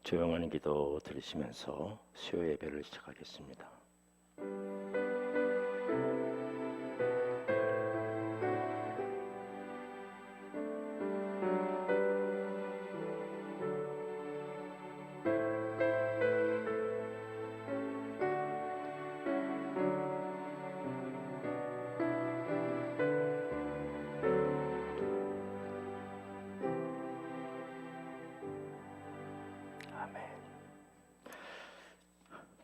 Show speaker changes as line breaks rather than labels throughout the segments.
조용한 기도 들으시면서 수요 예배를 시작하겠습니다. 아멘.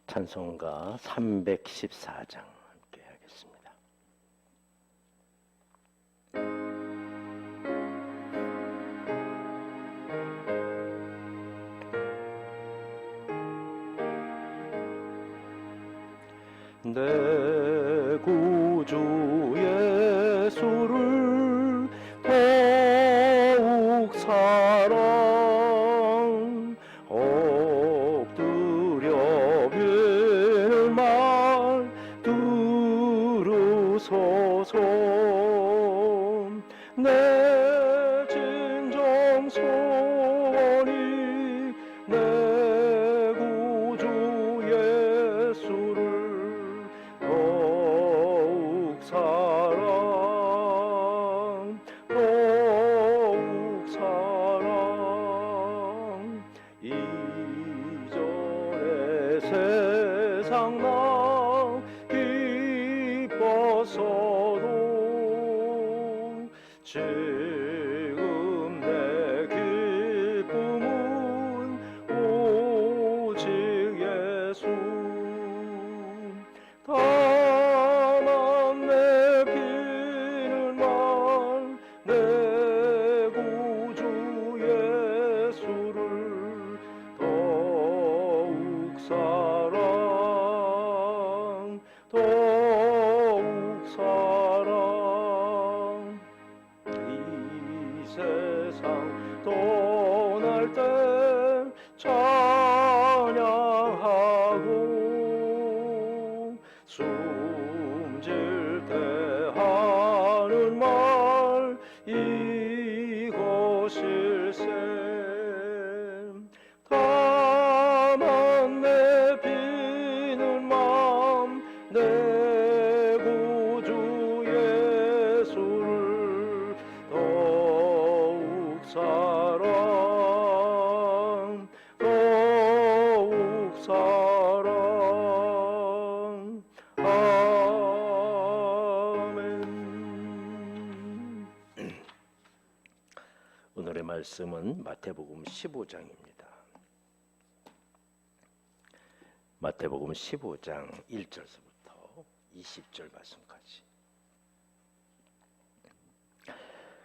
찬송가 314장 함께 하겠습니다. 내 구주 예수를 더욱 사랑 엎드려 빌 말 들으소서. 내 진정 소원이 내 구주 예수를 더욱 사랑 더욱 사랑. 이전의 세상 나 기뻤어도 지금 내 기쁨은 오직 예수. 다만 내 비는 말 내 구주 예수를 더욱 사랑 더욱 사랑. 이 세상 떠날 때 찬양하고 숨질 때 하는 말 이것일세. 다만 내 비는 맘 내 구주 예수를 더욱 사랑 더욱 사랑. 아멘. 오늘의 말씀은 마태복음 15장입니다. 마태복음 15장 1절서부터 20절 말씀까지.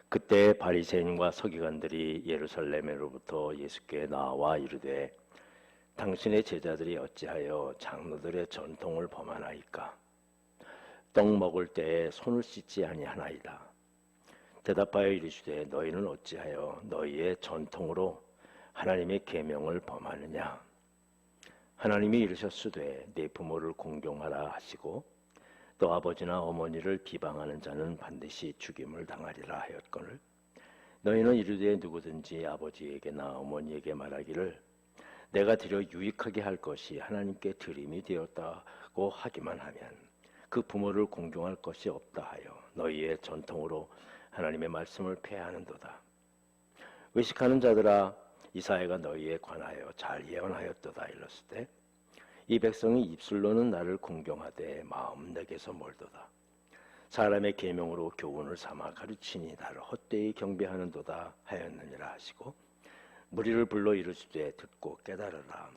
그때 바리새인과 서기관들이 예루살렘으로부터 예수께 나와 이르되 당신의 제자들이 어찌하여 장로들의 전통을 범하나이까? 떡 먹을 때에 손을 씻지 아니하나이다. 대답하여 이르시되 너희는 어찌하여 너희의 전통으로 하나님의 계명을 범하느냐? 하나님이 이르셨으되 네 부모를 공경하라 하시고 또 아버지나 어머니를 비방하는 자는 반드시 죽임을 당하리라 하였거늘 너희는 이르되 누구든지 아버지에게나 어머니에게 말하기를 내가 드려 유익하게 할 것이 하나님께 드림이 되었다고 하기만 하면 그 부모를 공경할 것이 없다 하여 너희의 전통으로 하나님의 말씀을 폐하는도다. 의식하는 자들아, 이사야가 너희에 관하여 잘 예언하였도다. 일렀을 때 이 백성이 입술로는 나를 공경하되 마음 내게서 멀도다. 사람의 계명으로 교훈을 삼아 가르치니 나를 헛되이 경배하는도다 하였느니라 하시고 무리를 불러 이르시되 듣고 깨달으라.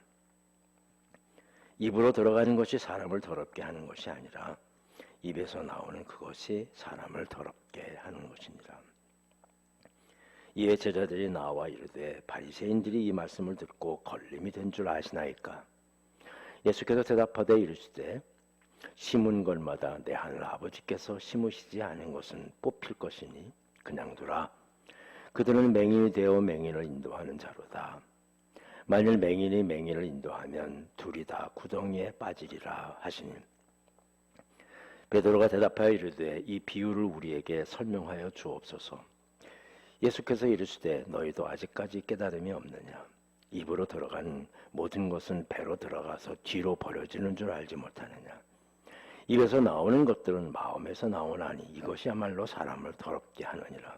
입으로 들어가는 것이 사람을 더럽게 하는 것이 아니라 입에서 나오는 그것이 사람을 더럽게 하는 것이니라. 이에 제자들이 나와 이르되 바리새인들이 이 말씀을 듣고 걸림이 된 줄 아시나이까? 예수께서 대답하되 이르시되 심은 것마다 내 하늘 아버지께서 심으시지 않은 것은 뽑힐 것이니 그냥 두라. 그들은 맹인이 되어 맹인을 인도하는 자로다. 만일 맹인이 맹인을 인도하면 둘이 다 구덩이에 빠지리라 하시니 베드로가 대답하여 이르되 이 비유를 우리에게 설명하여 주옵소서. 예수께서 이르시되 너희도 아직까지 깨달음이 없느냐? 입으로 들어간 모든 것은 배로 들어가서 뒤로 버려지는 줄 알지 못하느냐. 입에서 나오는 것들은 마음에서 나오나니 이것이야말로 사람을 더럽게 하느니라.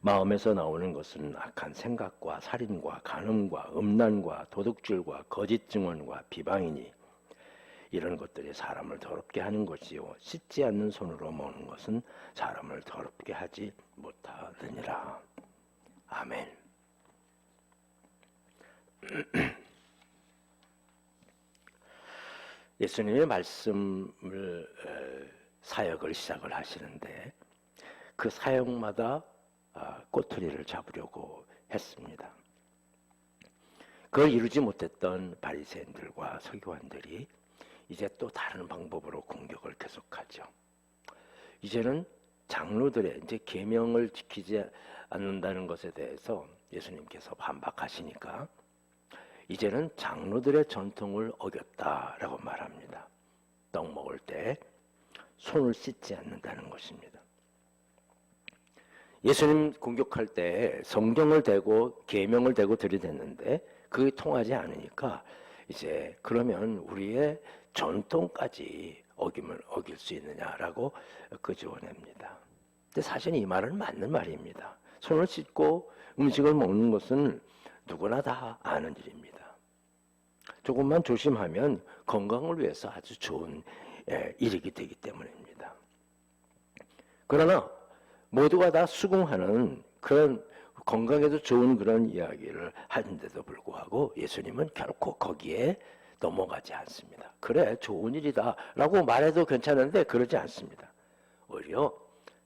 마음에서 나오는 것은 악한 생각과 살인과 간음과 음란과 도둑질과 거짓 증언과 비방이니 이런 것들이 사람을 더럽게 하는 것이요 씻지 않는 손으로 먹는 것은 사람을 더럽게 하지 못하느니라. 아멘. 예수님의 말씀을 사역을 시작을 하시는데 그 사역마다 꼬투리를 잡으려고 했습니다. 그걸 이루지 못했던 바리새인들과 서기관들이 이제 또 다른 방법으로 공격을 계속하죠. 이제는 장로들의 이제 계명을 지키지 않는다는 것에 대해서 예수님께서 반박하시니까 이제는 장로들의 전통을 어겼다라고 말합니다. 떡 먹을 때 손을 씻지 않는다는 것입니다. 예수님 공격할 때 성경을 대고 계명을 대고 들이댔는데 그게 통하지 않으니까 이제 그러면 우리의 전통까지 어길 수 있느냐라고 끄집어냅니다. 근데 사실 이 말은 맞는 말입니다. 손을 씻고 음식을 먹는 것은 누구나 다 아는 일입니다. 조금만 조심하면 건강을 위해서 아주 좋은 일이기 되기 때문입니다. 그러나 모두가 다 수긍하는 그런 건강에도 좋은 그런 이야기를 하는데도 불구하고 예수님은 결코 거기에 넘어가지 않습니다. 그래 좋은 일이다 라고 말해도 괜찮은데 그러지 않습니다. 오히려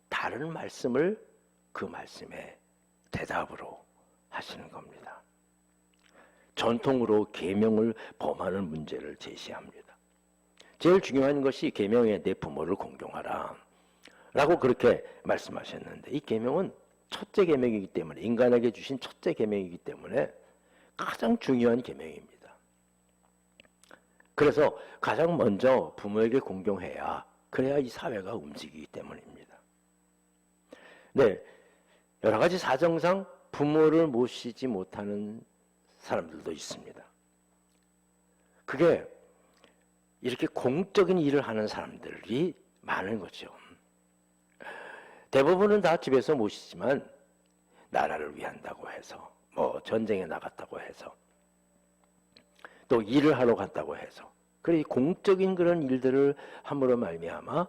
다른 말씀을 그 말씀에 대답으로 하시는 겁니다. 전통으로 계명을 범하는 문제를 제시합니다. 제일 중요한 것이 계명에 내 부모를 공경하라 라고 그렇게 말씀하셨는데 이 계명은 첫째 계명이기 때문에 인간에게 주신 첫째 계명이기 때문에 가장 중요한 계명입니다. 그래서 가장 먼저 부모에게 공경해야 그래야 이 사회가 움직이기 때문입니다. 네, 여러 가지 사정상 부모를 모시지 못하는 사람들도 있습니다. 그게 이렇게 공적인 일을 하는 사람들이 많은 거죠. 대부분은 다 집에서 모시지만 나라를 위한다고 해서 뭐 전쟁에 나갔다고 해서 또 일을 하러 갔다고 해서 그래 공적인 그런 일들을 함으로 말미암아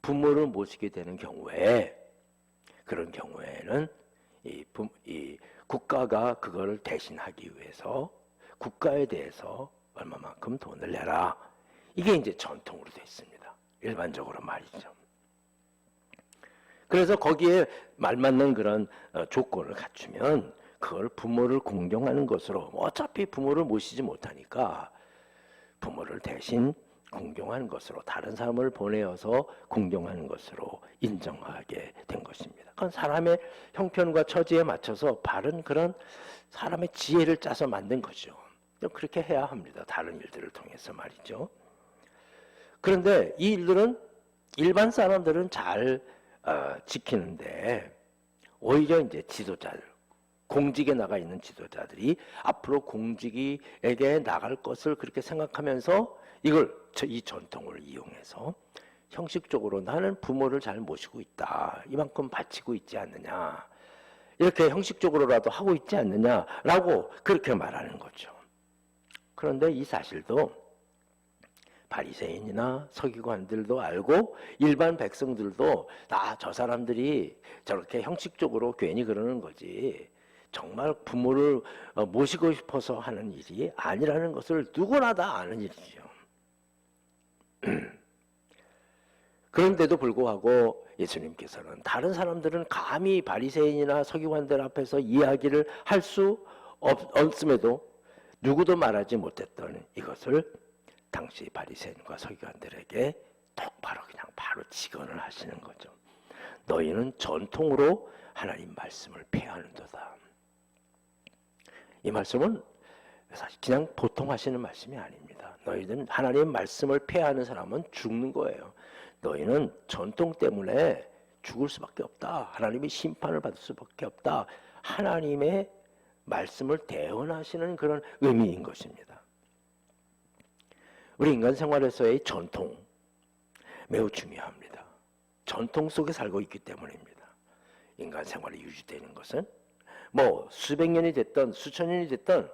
부모를 모시게 되는 경우에 그런 경우에는 이 국가가 그거를 대신하기 위해서 국가에 대해서 얼마만큼 돈을 내라. 이게 이제 전통으로 되어 있습니다. 일반적으로 말이죠. 그래서 거기에 말맞는 그런 조건을 갖추면 그걸 부모를 공경하는 것으로 어차피 부모를 모시지 못하니까 부모를 대신 공경하는 것으로 다른 사람을 보내어서 공경하는 것으로 인정하게 된 것입니다. 그건 사람의 형편과 처지에 맞춰서 바른 그런 사람의 지혜를 짜서 만든 거죠. 그렇게 해야 합니다. 다른 일들을 통해서 말이죠. 그런데 이 일들은 일반 사람들은 잘 지키는데 오히려 이제 지도자들, 공직에 나가 있는 지도자들이 앞으로 공직에게 나갈 것을 그렇게 생각하면서 이 전통을 이용해서 형식적으로 나는 부모를 잘 모시고 있다. 이만큼 바치고 있지 않느냐. 이렇게 형식적으로라도 하고 있지 않느냐라고 그렇게 말하는 거죠. 그런데 이 사실도 바리새인이나 서기관들도 알고 일반 백성들도 다 저 사람들이 저렇게 형식적으로 괜히 그러는 거지 정말 부모를 모시고 싶어서 하는 일이 아니라는 것을 누구나 다 아는 일이죠. 그런데도 불구하고 예수님께서는 다른 사람들은 감히 바리새인이나 서기관들 앞에서 이야기를 할 수 없음에도 누구도 말하지 못했던 이것을 당시 바리새인과 서기관들에게 똑바로 그냥 바로 직언을 하시는 거죠. 너희는 전통으로 하나님 말씀을 폐하는도다. 이 말씀은 사실 그냥 보통 하시는 말씀이 아닙니다. 너희는 하나님 말씀을 폐하는 사람은 죽는 거예요. 너희는 전통 때문에 죽을 수밖에 없다. 하나님이 심판을 받을 수밖에 없다. 하나님의 말씀을 대언하시는 그런 의미인 것입니다. 우리 인간 생활에서의 전통 매우 중요합니다. 전통 속에 살고 있기 때문입니다. 인간 생활이 유지되는 것은 뭐 수백 년이 됐던 수천 년이 됐던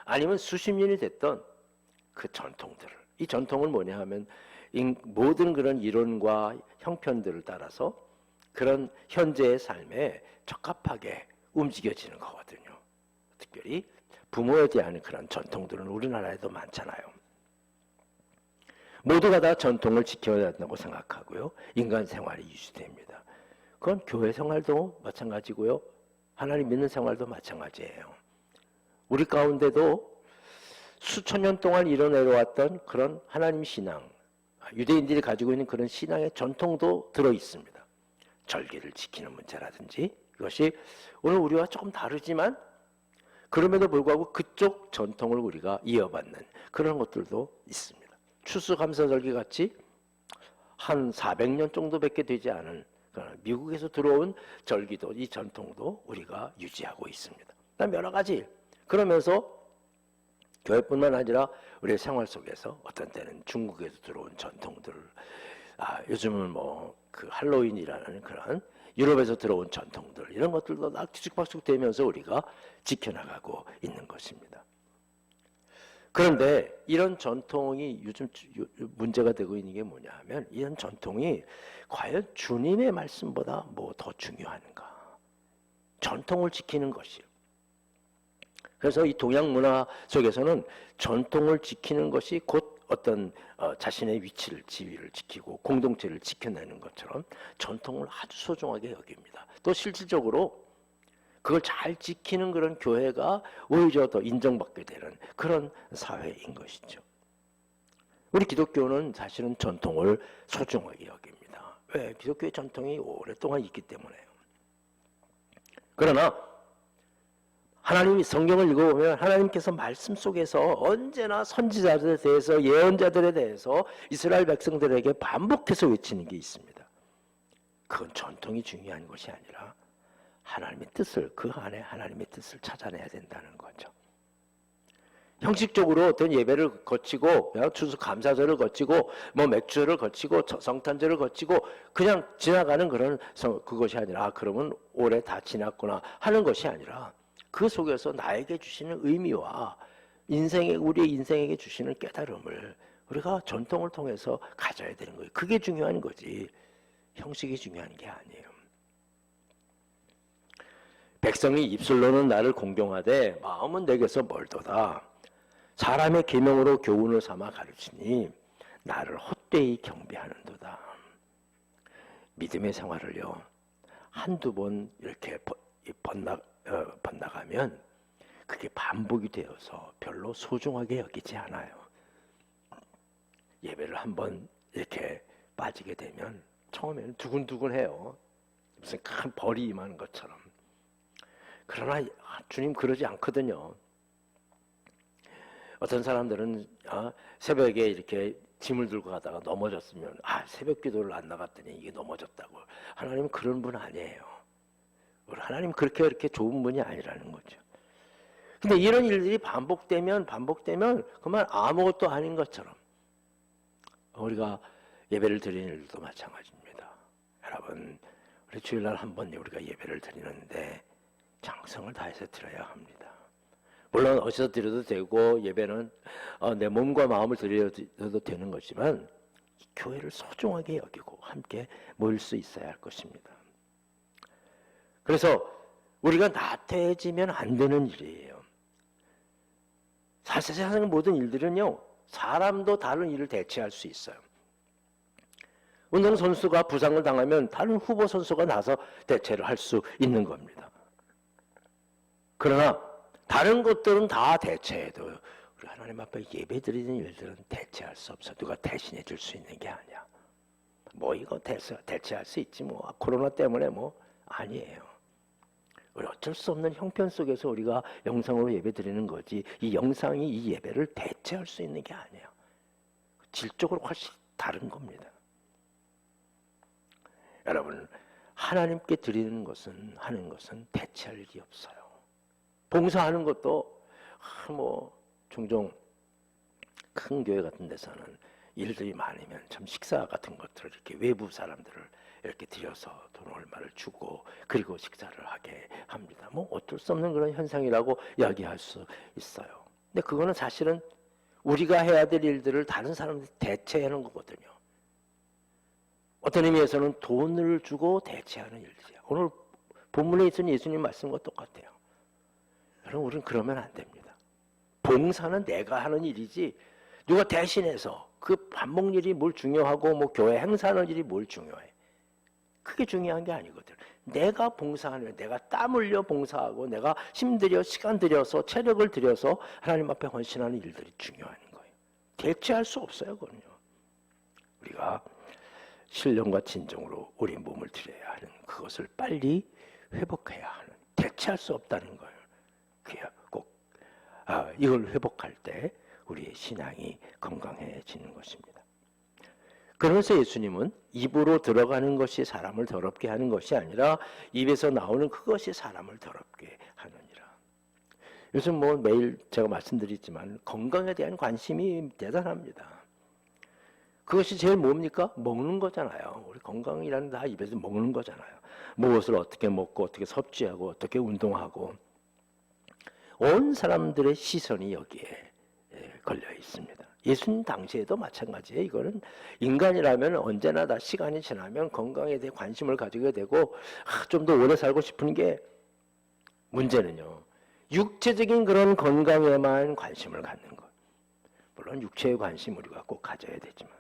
아니면 수십 년이 됐던 그 전통들을, 이 전통은 뭐냐 하면 모든 그런 이론과 형편들을 따라서 그런 현재의 삶에 적합하게 움직여지는 거거든요. 특별히 부모에 대한 그런 전통들은 우리나라에도 많잖아요. 모두가 다 전통을 지켜야 한다고 생각하고요. 인간 생활이 유지됩니다. 그건 교회 생활도 마찬가지고요. 하나님 믿는 생활도 마찬가지예요. 우리 가운데도 수천 년 동안 이뤄내려왔던 그런 하나님 신앙, 유대인들이 가지고 있는 그런 신앙의 전통도 들어있습니다. 절기를 지키는 문제라든지, 이것이 오늘 우리와 조금 다르지만 그럼에도 불구하고 그쪽 전통을 우리가 이어받는 그런 것들도 있습니다. 추수감사절기 같이 한 400년 정도밖에 되지 않은 미국에서 들어온 절기도, 이 전통도 우리가 유지하고 있습니다. 여러 가지. 그러면서 교회뿐만 아니라 우리의 생활 속에서 어떤 때는 중국에서 들어온 전통들, 요즘은 뭐 그 할로윈이라는 그런 유럽에서 들어온 전통들, 이런 것들도 다 뒤죽박죽 되면서 우리가 지켜나가고 있는 것입니다. 그런데 이런 전통이 요즘 문제가 되고 있는 게 뭐냐 하면, 이런 전통이 과연 주님의 말씀보다 뭐 더 중요한가? 전통을 지키는 것이요. 그래서 이 동양 문화 속에서는 전통을 지키는 것이 곧 어떤 자신의 위치를, 지위를 지키고 공동체를 지켜내는 것처럼 전통을 아주 소중하게 여깁니다. 또 실질적으로 그걸 잘 지키는 그런 교회가 오히려 더 인정받게 되는 그런 사회인 것이죠. 우리 기독교는 사실은 전통을 소중하게 여깁니다. 왜? 기독교의 전통이 오랫동안 있기 때문에요. 그러나 하나님이 성경을 읽어보면 하나님께서 말씀 속에서 언제나 선지자들에 대해서, 예언자들에 대해서 이스라엘 백성들에게 반복해서 외치는 게 있습니다. 그건 전통이 중요한 것이 아니라 하나님의 뜻을, 그 안에 하나님의 뜻을 찾아내야 된다는 거죠. 형식적으로 어떤 예배를 거치고, 그냥 추수감사절을 거치고, 뭐 맥주를 거치고, 성탄절을 거치고 그냥 지나가는 그런 그것이 아니라, 그러면 올해 다 지났구나 하는 것이 아니라, 그 속에서 나에게 주시는 의미와 우리의 인생에게 주시는 깨달음을 우리가 전통을 통해서 가져야 되는 거예요. 그게 중요한 거지, 형식이 중요한 게 아니에요. 백성이 입술로는 나를 공경하되 마음은 내게서 멀도다. 사람의 계명으로 교훈을 삼아 가르치니 나를 헛되이 경배하는도다. 믿음의 생활을요, 한두 번 이렇게 번나가면 그게 반복이 되어서 별로 소중하게 여기지 않아요. 예배를 한번 이렇게 빠지게 되면 처음에는 두근두근해요. 무슨 큰 벌이 임하는 것처럼. 그러나 주님 그러지 않거든요. 어떤 사람들은 새벽에 이렇게 짐을 들고 가다가 넘어졌으면 새벽 기도를 안 나갔더니 이게 넘어졌다고. 하나님은 그런 분 아니에요. 우리 하나님 그렇게 좋은 분이 아니라는 거죠. 근데 이런 일들이 반복되면 그만 아무것도 아닌 것처럼 우리가 예배를 드리는 일도 마찬가지입니다. 여러분, 우리 주일날 한 번 우리가 예배를 드리는데 정성을 다해서 드려야 합니다. 물론 어디서 드려도 되고, 예배는 내 몸과 마음을 드려도 되는 것이지만 교회를 소중하게 여기고 함께 모일 수 있어야 할 것입니다. 그래서 우리가 나태해지면 안 되는 일이에요. 사실 세상의 모든 일들은요, 사람도 다른 일을 대체할 수 있어요. 운동선수가 부상을 당하면 다른 후보 선수가 나서 대체를 할 수 있는 겁니다. 그러나 다른 것들은 다 대체해도 우리 하나님 앞에 예배 드리는 일들은 대체할 수 없어. 누가 대신해 줄 수 있는 게 아니야. 뭐 이거 대체할 수 있지 뭐, 코로나 때문에 뭐, 아니에요. 우리 어쩔 수 없는 형편 속에서 우리가 영상으로 예배 드리는 거지, 이 영상이 이 예배를 대체할 수 있는 게 아니에요. 질적으로 훨씬 다른 겁니다. 여러분, 하나님께 드리는 것은, 하는 것은 대체할 일이 없어요. 봉사하는 것도 종종 큰 교회 같은 데서는 일들이 많으면 참 식사 같은 것들을 이렇게 외부 사람들을 이렇게 들여서 돈 얼마를 주고 그리고 식사를 하게 합니다. 어쩔 수 없는 그런 현상이라고 이야기할 수 있어요. 근데 그거는 사실은 우리가 해야 될 일들을 다른 사람들이 대체하는 거거든요. 어떤 의미에서는 돈을 주고 대체하는 일이죠. 오늘 본문에 있는 예수님 말씀과 똑같아요. 여러분, 우리는 그러면 안 됩니다. 봉사는 내가 하는 일이지 누가 대신해서 그 밥 먹는 일이 뭘 중요하고 교회 행사하는 일이 뭘 중요해. 그게 중요한 게 아니거든. 내가 봉사하는, 내가 땀 흘려 봉사하고 내가 힘들여 시간 들여서 체력을 들여서 하나님 앞에 헌신하는 일들이 중요한 거예요. 대체할 수 없어요. 그건요. 우리가 신령과 진정으로 우리 몸을 드려야 하는 그것을 빨리 회복해야 하는, 대체할 수 없다는 거예요. 그래야 꼭 이걸 회복할 때 우리의 신앙이 건강해지는 것입니다. 그러면서 예수님은 입으로 들어가는 것이 사람을 더럽게 하는 것이 아니라 입에서 나오는 그것이 사람을 더럽게 하느니라. 요즘 매일 제가 말씀드리지만 건강에 대한 관심이 대단합니다. 그것이 제일 뭡니까? 먹는 거잖아요. 우리 건강이라는 다 입에서 먹는 거잖아요. 무엇을 어떻게 먹고 어떻게 섭취하고 어떻게 운동하고 온 사람들의 시선이 여기에 걸려 있습니다. 예수님 당시에도 마찬가지예요. 이거는 인간이라면 언제나 다 시간이 지나면 건강에 대해 관심을 가지게 되고 좀 더 오래 살고 싶은 게, 문제는요, 육체적인 그런 건강에만 관심을 갖는 것. 물론 육체의 관심 우리가 꼭 가져야 되지만,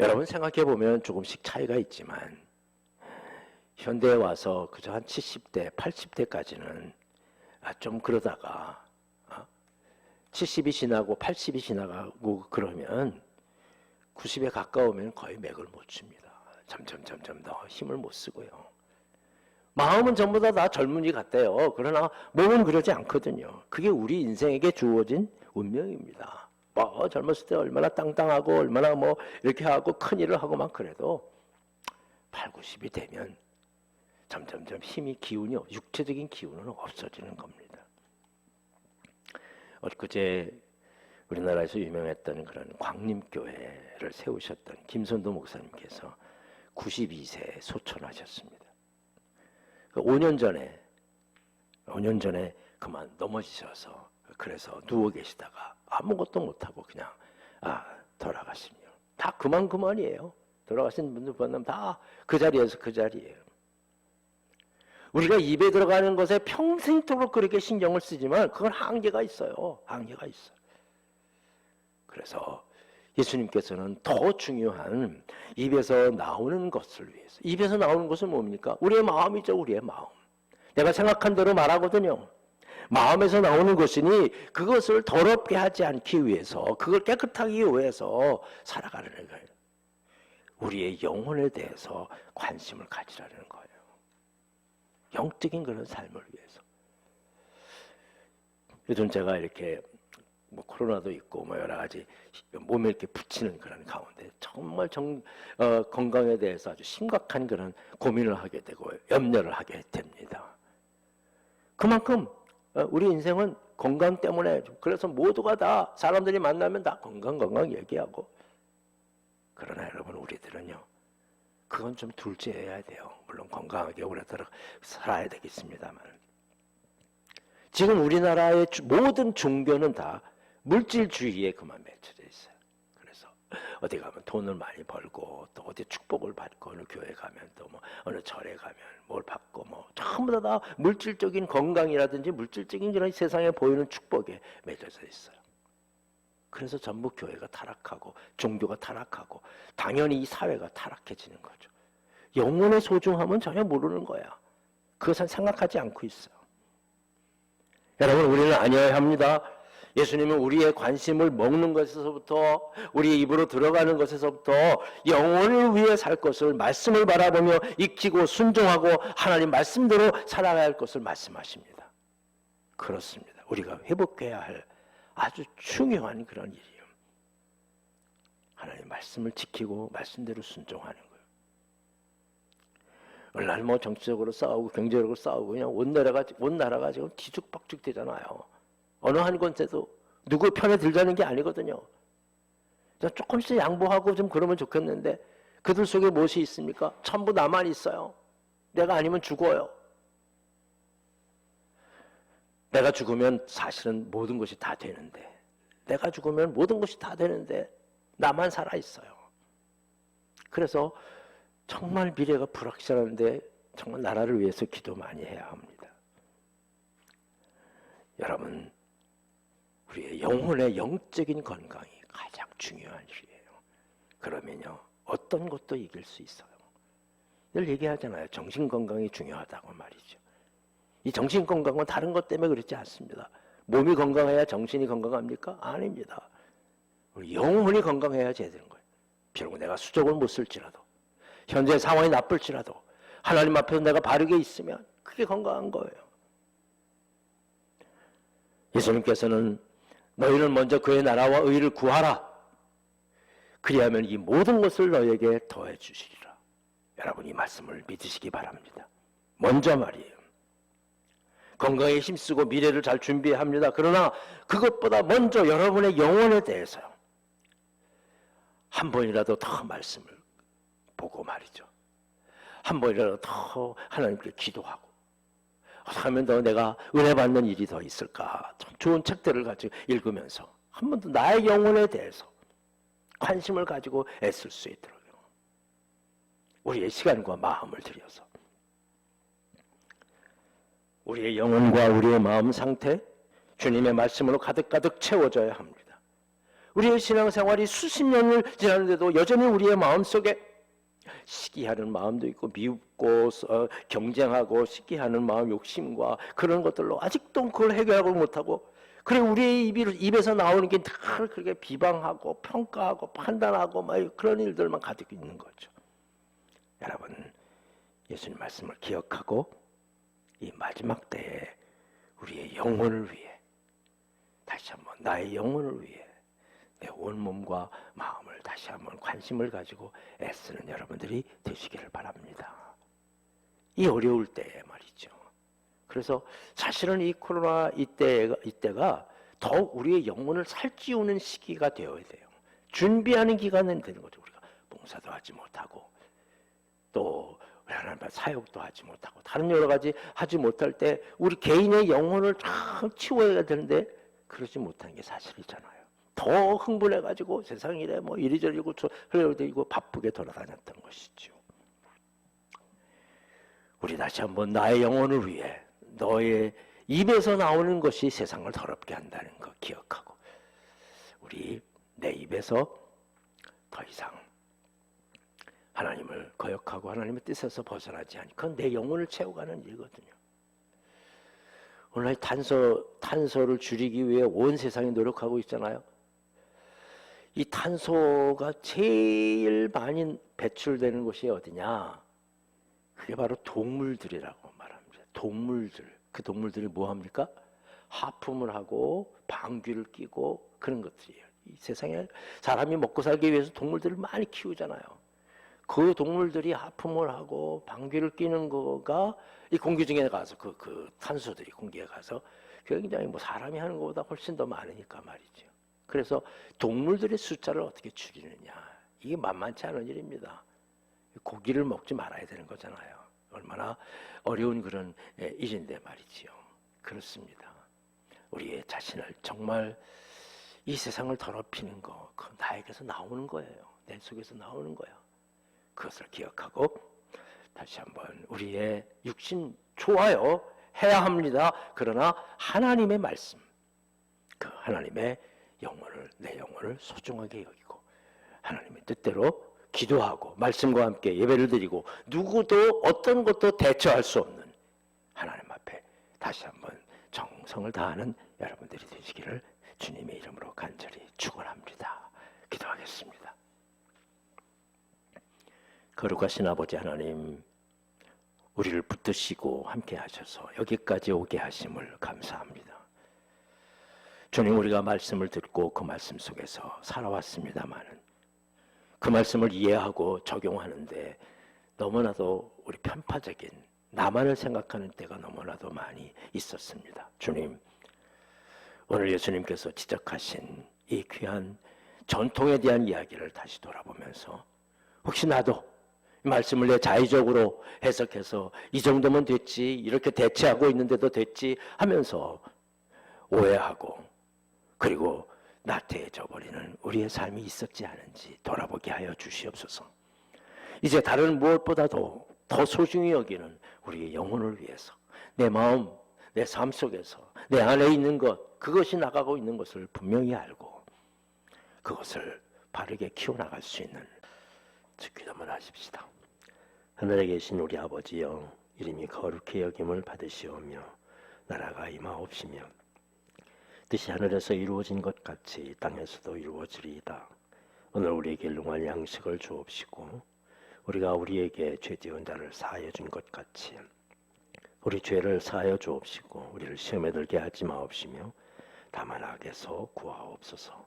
여러분 생각해 보면 조금씩 차이가 있지만 현대에 와서 그저 한 70대, 80대까지는 좀 그러다가 70이 지나고 80이 지나가고 그러면 90에 가까우면 거의 맥을 못 춥니다. 점점 더 힘을 못 쓰고요. 마음은 전부 다 젊은이 같대요. 그러나 몸은 그러지 않거든요. 그게 우리 인생에게 주어진 운명입니다. 젊었을 때 얼마나 땅땅하고 얼마나 이렇게 하고 큰 일을 하고 막 그래도 8, 90이 되면 점점 힘이, 기운이, 육체적인 기운은 없어지는 겁니다. 엊그제 우리나라에서 유명했던 그런 광림교회를 세우셨던 김선도 목사님께서 92세에 소천하셨습니다. 5년 전에 그만 넘어지셔서, 그래서 누워 계시다가 아무것도 못하고 그냥 돌아가시네요. 다 그만이에요. 돌아가신 분들 보면 다 그 자리에서 그 자리예요. 우리가 입에 들어가는 것에 평생토록 그렇게 신경을 쓰지만 그건 한계가 있어요. 한계가 있어요. 그래서 예수님께서는 더 중요한 입에서 나오는 것을 위해서, 입에서 나오는 것은 뭡니까? 우리의 마음이죠. 우리의 마음. 내가 생각한 대로 말하거든요. 마음에서 나오는 것이니 그것을 더럽게 하지 않기 위해서, 그걸 깨끗하기 위해서 살아가는 거예요. 우리의 영혼에 대해서 관심을 가지라는 거예요. 영적인 그런 삶을 위해서. 요즘 제가 이렇게 코로나도 있고 여러 가지 몸에 이렇게 붙이는 그런 가운데 정말 건강에 대해서 아주 심각한 그런 고민을 하게 되고 염려를 하게 됩니다. 그만큼 우리 인생은 건강 때문에, 그래서 모두가 다 사람들이 만나면 다 건강 얘기하고, 그러나 여러분, 우리들은요, 그건 좀 둘째해야 돼요. 물론 건강하게 오래도록 살아야 되겠습니다만, 지금 우리나라의 모든 종교는 다 물질주의에 그만 맺혀져 있어요. 그래서 어디 가면 돈을 많이 벌고, 또 어디 축복을 받고, 어느 교회 가면 또 어느 절에 가면 뭘 받고, 전부 다 물질적인 건강이라든지 물질적인 그런 세상에 보이는 축복에 맺어져 있어요. 그래서 전부 교회가 타락하고 종교가 타락하고 당연히 이 사회가 타락해지는 거죠. 영혼의 소중함은 전혀 모르는 거야. 그것은 생각하지 않고 있어요. 여러분, 우리는 아니어야 합니다. 예수님은 우리의 관심을 먹는 것에서부터, 우리의 입으로 들어가는 것에서부터 영혼을 위해 살 것을, 말씀을 바라보며 익히고 순종하고 하나님 말씀대로 살아가야 할 것을 말씀하십니다. 그렇습니다. 우리가 회복해야 할 아주 중요한 그런 일이에요. 하나님 말씀을 지키고 말씀대로 순종하는 거예요. 어느 날 뭐 정치적으로 싸우고 경제적으로 싸우고 그냥 온 나라가 지금 뒤죽박죽 되잖아요. 어느 한 곳에도 누구 편에 들자는 게 아니거든요. 조금씩 양보하고 좀 그러면 좋겠는데 그들 속에 무엇이 있습니까? 전부 나만 있어요. 내가 아니면 죽어요. 내가 죽으면 사실은 모든 것이 다 되는데, 내가 죽으면 모든 것이 다 되는데 나만 살아있어요. 그래서 정말 미래가 불확실한데 정말 나라를 위해서 기도 많이 해야 합니다. 여러분, 우리의 영혼의 영적인 건강이 가장 중요한 일이에요. 그러면요, 어떤 것도 이길 수 있어요. 늘 얘기하잖아요. 정신건강이 중요하다고 말이죠. 이 정신건강은 다른 것 때문에 그렇지 않습니다. 몸이 건강해야 정신이 건강합니까? 아닙니다. 우리 영혼이 건강해야 되는 거예요. 비록 내가 수족을 못 쓸지라도, 현재 상황이 나쁠지라도 하나님 앞에서 내가 바르게 있으면 그게 건강한 거예요. 예수님께서는 너희는 먼저 그의 나라와 의를 구하라. 그리하면 이 모든 것을 너에게 더해 주시리라. 여러분, 이 말씀을 믿으시기 바랍니다. 먼저 말이에요. 건강에 힘쓰고 미래를 잘 준비해야 합니다. 그러나 그것보다 먼저 여러분의 영혼에 대해서요, 한 번이라도 더 말씀을 보고 말이죠. 한 번이라도 더 하나님께 기도하고, 어떻게 하면 더 내가 은혜 받는 일이 더 있을까? 참 좋은 책들을 가지고 읽으면서 한 번 더 나의 영혼에 대해서 관심을 가지고 애쓸 수 있도록 우리의 시간과 마음을 들여서 우리의 영혼과 우리의 마음 상태, 주님의 말씀으로 가득가득 채워져야 합니다. 우리의 신앙생활이 수십 년을 지났는데도 여전히 우리의 마음속에 시기하는 마음도 있고 미웃고 경쟁하고 시기하는 마음, 욕심과 그런 것들로 아직도 그걸 해결하고 못하고, 그래 우리의 입에서 나오는 게 늘 그렇게 비방하고 평가하고 판단하고 막 그런 일들만 가지고 있는 거죠. 여러분, 예수님 말씀을 기억하고 이 마지막 때에 우리의 영혼을 위해, 다시 한번 나의 영혼을 위해 내 온몸과 마음을 다시 한번 관심을 가지고 애쓰는 여러분들이 되시기를 바랍니다. 이 어려울 때에 말이죠. 그래서 사실은 이 코로나 이때가 더욱 우리의 영혼을 살찌우는 시기가 되어야 돼요. 준비하는 기간은 되는 거죠. 우리가 봉사도 하지 못하고 또 하나님 앞에 사역도 하지 못하고 다른 여러 가지 하지 못할 때 우리 개인의 영혼을 참 치워야 되는데 그러지 못하는 게 사실이잖아요. 더 흥분해가지고 세상 일에 뭐 이리저리고 흘려대고 바쁘게 돌아다녔던 것이죠. 우리 다시 한번 나의 영혼을 위해 너의 입에서 나오는 것이 세상을 더럽게 한다는 거 기억하고, 우리 내 입에서 더 이상 하나님을 거역하고 하나님의 뜻에서 벗어나지 않고, 그건 내 영혼을 채워가는 일이거든요. 오늘 탄소를 줄이기 위해 온 세상이 노력하고 있잖아요. 이 탄소가 제일 많이 배출되는 곳이 어디냐? 그게 바로 동물들이라고 말합니다. 동물들. 그 동물들이 뭐 합니까? 하품을 하고 방귀를 뀌고 그런 것들이에요. 이 세상에 사람이 먹고 살기 위해서 동물들을 많이 키우잖아요. 그 동물들이 하품을 하고 방귀를 뀌는 거가 이 공기 중에 가서 그 탄소들이 공기에 가서 굉장히 뭐 사람이 하는 것보다 훨씬 더 많으니까 말이죠. 그래서 동물들의 숫자를 어떻게 줄이느냐, 이게 만만치 않은 일입니다. 고기를 먹지 말아야 되는 거잖아요. 얼마나 어려운 그런 일인데 말이지요. 그렇습니다. 우리의 자신을 정말 이 세상을 더럽히는 거, 그건 나에게서 나오는 거예요. 내 속에서 나오는 거예요. 그것을 기억하고 다시 한번 우리의 육신 좋아요, 해야 합니다. 그러나 하나님의 말씀, 그 하나님의 영혼을, 내 영혼을 소중하게 여기고 하나님의 뜻대로 기도하고 말씀과 함께 예배를 드리고 누구도 어떤 것도 대처할 수 없는 하나님 앞에 다시 한번 정성을 다하는 여러분들이 되시기를 주님의 이름으로 간절히 축원합니다. 기도하겠습니다. 거룩하신 아버지 하나님, 우리를 붙드시고 함께 하셔서 여기까지 오게 하심을 감사합니다. 주님, 우리가 말씀을 듣고 그 말씀 속에서 살아왔습니다마는 그 말씀을 이해하고 적용하는데 너무나도 우리 편파적인 나만을 생각하는 때가 너무나도 많이 있었습니다. 주님, 오늘 예수님께서 지적하신 이 귀한 전통에 대한 이야기를 다시 돌아보면서 혹시 나도 말씀을 내 자의적으로 해석해서 이 정도면 됐지, 이렇게 대체하고 있는데도 됐지 하면서 오해하고 그리고 나태해져 버리는 우리의 삶이 있었지 않은지 돌아보게 하여 주시옵소서. 이제 다른 무엇보다도 더 소중히 여기는 우리의 영혼을 위해서 내 마음, 내 삶 속에서 내 안에 있는 것, 그것이 나가고 있는 것을 분명히 알고 그것을 바르게 키워나갈 수 있는 기도만 하십시다. 하늘에 계신 우리 아버지여, 이름이 거룩히 여김을 받으시오며 나라가 임하옵시며 뜻이 하늘에서 이루어진 것 같이 땅에서도 이루어지리이다. 오늘 우리에게 일용할 양식을 주옵시고 우리가 우리에게 죄지은 자를 사하여 준 것 같이 우리 죄를 사하여 주옵시고 우리를 시험에 들게 하지 마옵시며 다만 악에서 구하옵소서.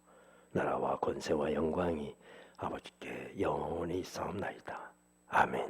나라와 권세와 영광이 아버지께 영원히 있사옵나이다. 아멘.